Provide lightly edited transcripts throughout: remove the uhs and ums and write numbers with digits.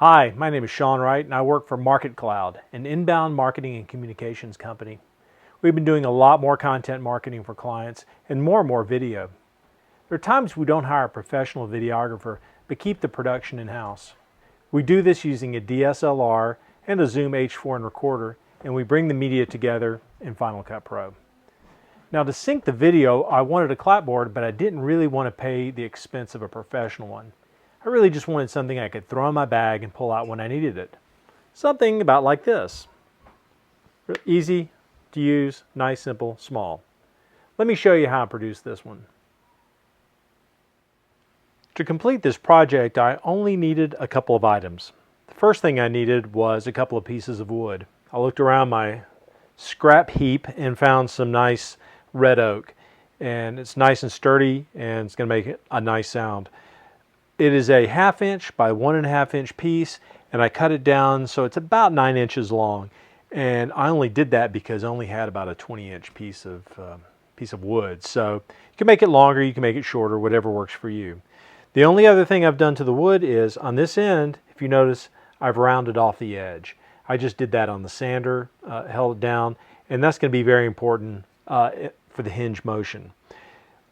Hi, my name is Shawn Wright and I work for Market Cloud, an inbound marketing and communications company. We've been doing a lot more content marketing for clients and more video. There are times we don't hire a professional videographer but keep the production in-house. We do this using a DSLR and a Zoom H4n recorder, and we bring the media together in Final Cut Pro. Now, to sync the video, I wanted a clapboard, but I didn't really want to pay the expense of a professional one. I really just wanted something I could throw in my bag and pull out when I needed it. Something about like this. Easy to use, nice, simple, small. Let me show you how I produced this one. To complete this project, I only needed a couple of items. The first thing I needed was a couple of pieces of wood. I looked around my scrap heap and found some nice red oak. And it's nice and sturdy, and it's going to make a nice sound. It is a 1/2 inch by 1.5 inch piece, and I cut it down so it's about 9 inches long. And I only did that because I only had about a 20-inch piece of wood. So you can make it longer, you can make it shorter, whatever works for you. The only other thing I've done to the wood is on this end, if you notice, I've rounded off the edge. I just did that on the sander, held it down, and that's going to be very important for the hinge motion.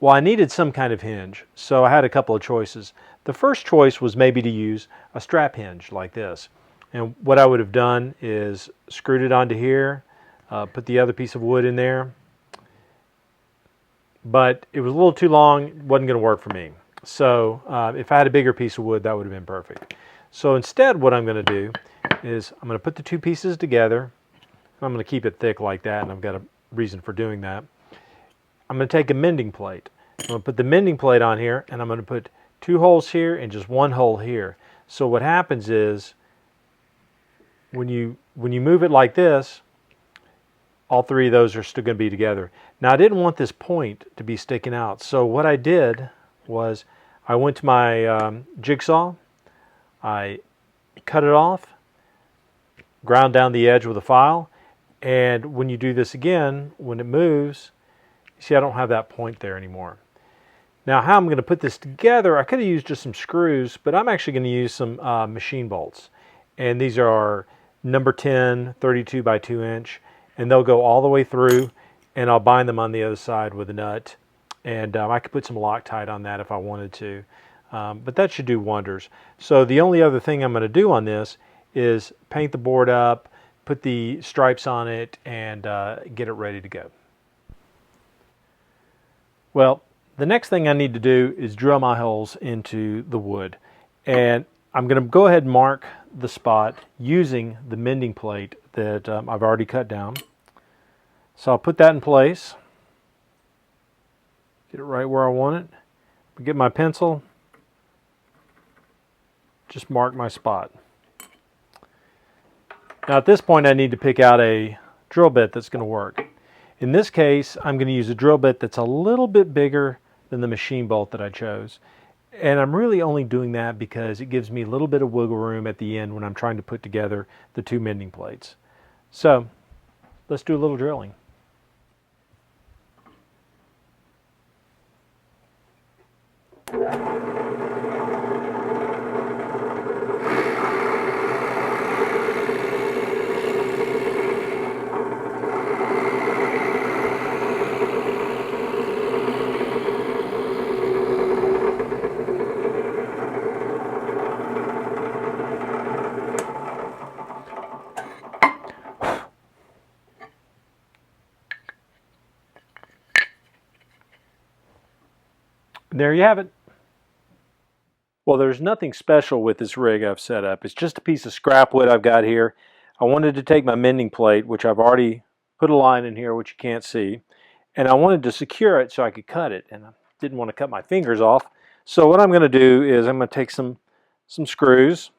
Well, I needed some kind of hinge, so I had a couple of choices. The first choice was maybe to use a strap hinge like this. And what I would have done is screwed it onto here, put the other piece of wood in there. But it was a little too long, it wasn't going to work for me. So if I had a bigger piece of wood, that would have been perfect. So instead, what I'm going to do is I'm going to put the two pieces together. I'm going to keep it thick like that, and I've got a reason for doing that. I'm going to take a mending plate. I'm going to put the mending plate on here, and I'm going to put 2 holes here and just 1 hole here. So what happens is when you move it like this, all 3 of those are still going to be together. Now, I didn't want this point to be sticking out, so what I did was I went to my jigsaw, I cut it off, ground down the edge with a file, and when you do this again, when it moves, you see I don't have that point there anymore. Now, how I'm going to put this together, I could have used just some screws, but I'm actually going to use some machine bolts. And these are number 10, 32 by 2 inch, and they'll go all the way through, and I'll bind them on the other side with a nut. And I could put some Loctite on that if I wanted to, but that should do wonders. So the only other thing I'm going to do on this is paint the board up, put the stripes on it, and get it ready to go. Well, the next thing I need to do is drill my holes into the wood. And I'm going to go ahead and mark the spot using the mending plate that I've already cut down. So I'll put that in place. Get it right where I want it. Get my pencil. Just mark my spot. Now at this point I need to pick out a drill bit that's going to work. In this case, I'm going to use a drill bit that's a little bit bigger than the machine bolt that I chose. And I'm really only doing that because it gives me a little bit of wiggle room at the end when I'm trying to put together the 2 mending plates. So let's do a little drilling. There you have it. Well, there's nothing special with this rig I've set up. It's just a piece of scrap wood I've got here. I wanted to take my mending plate, which I've already put a line in here, which you can't see, and I wanted to secure it so I could cut it, and I didn't want to cut my fingers off. So what I'm going to do is I'm going to take some screws.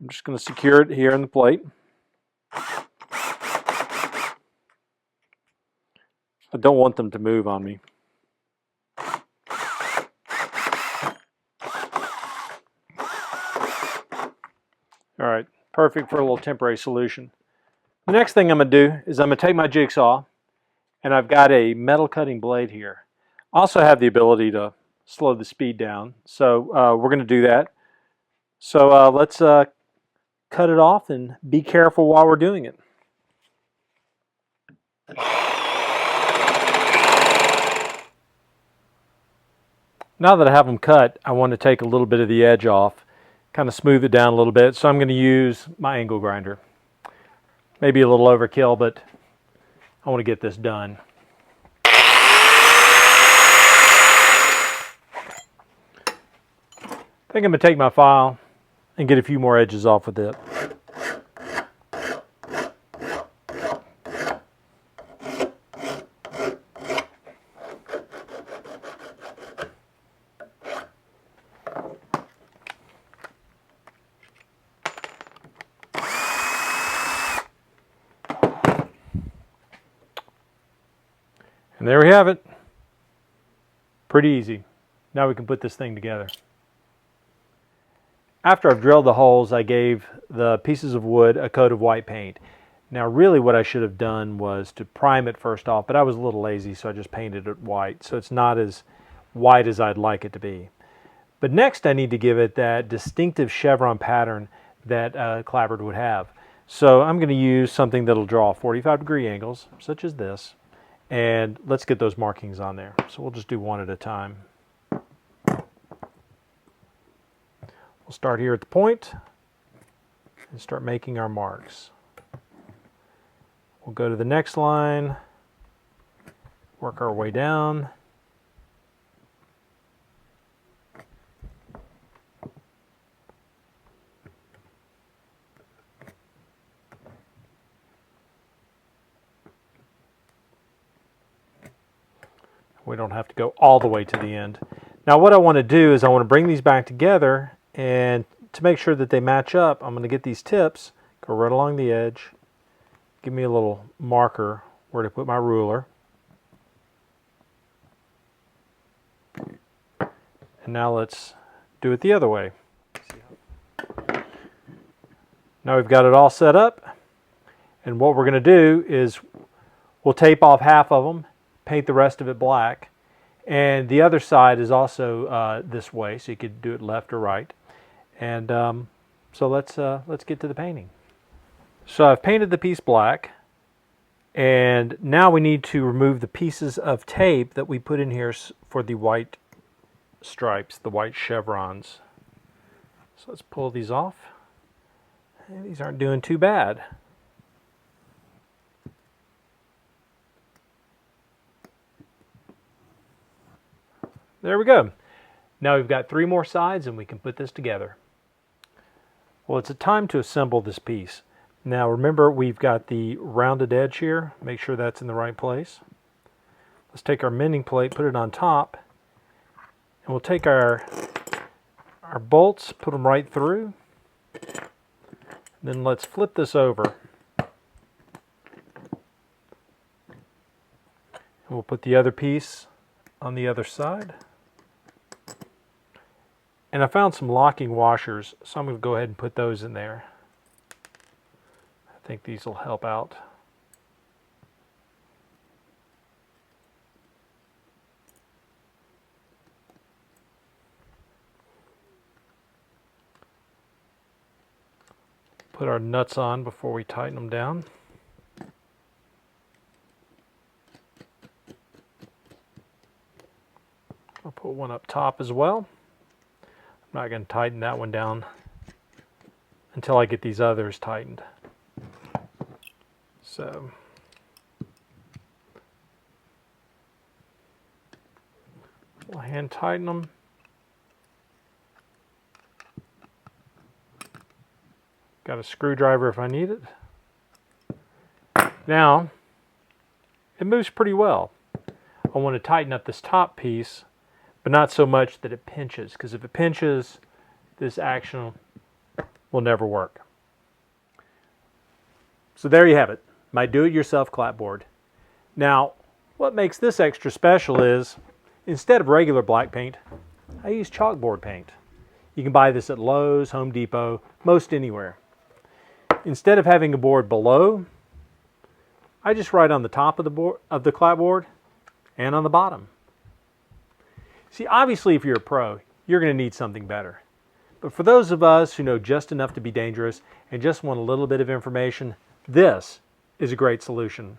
I'm just going to secure it here in the plate. I don't want them to move on me. All right, perfect for a little temporary solution. The next thing I'm going to do is I'm going to take my jigsaw, and I've got a metal cutting blade here. I also have the ability to slow the speed down, so we're going to do that. So let's cut it off and be careful while we're doing it. Now that I have them cut, I want to take a little bit of the edge off, kind of smooth it down a little bit. So I'm going to use my angle grinder. Maybe a little overkill, but I want to get this done. I think I'm going to take my file and get a few more edges off with it. And there we have it. Pretty easy. Now we can put this thing together. After I've drilled the holes, I gave the pieces of wood a coat of white paint. Now really what I should have done was to prime it first off, but I was a little lazy, so I just painted it white. So it's not as white as I'd like it to be. But next I need to give it that distinctive chevron pattern that clapboard would have. So I'm going to use something that'll draw 45-degree angles, such as this. And let's get those markings on there. So we'll just do one at a time. We'll start here at the point and start making our marks. We'll go to the next line, work our way down. We don't have to go all the way to the end. Now what I want to do is I want to bring these back together, and to make sure that they match up, I'm going to get these tips, go right along the edge, give me a little marker where to put my ruler. And now let's do it the other way. Now we've got it all set up, and what we're going to do is we'll tape off half of them, paint the rest of it black, and the other side is also this way, so you could do it left or right. And so let's get to the painting. So I've painted the piece black, and now we need to remove the pieces of tape that we put in here for the white stripes, the white chevrons. So let's pull these off. And these aren't doing too bad. There we go. Now we've got 3 more sides and we can put this together. Well, it's a time to assemble this piece. Now remember, we've got the rounded edge here. Make sure that's in the right place. Let's take our mending plate, put it on top, and we'll take our bolts, put them right through. Then let's flip this over. And we'll put the other piece on the other side. And I found some locking washers, so I'm going to go ahead and put those in there. I think these will help out. Put our nuts on before we tighten them down. I'll put one up top as well. I'm not going to tighten that one down until I get these others tightened. So we'll hand tighten them. Got a screwdriver if I need it. Now it moves pretty well. I want to tighten up this top piece, but not so much that it pinches, because if it pinches, this action will never work. So there you have it, my do-it-yourself clapboard. Now, what makes this extra special is, instead of regular black paint, I use chalkboard paint. You can buy this at Lowe's, Home Depot, most anywhere. Instead of having a board below, I just write on the top of the clapboard and on the bottom. See, obviously if you're a pro, you're going to need something better. But for those of us who know just enough to be dangerous and just want a little bit of information, this is a great solution.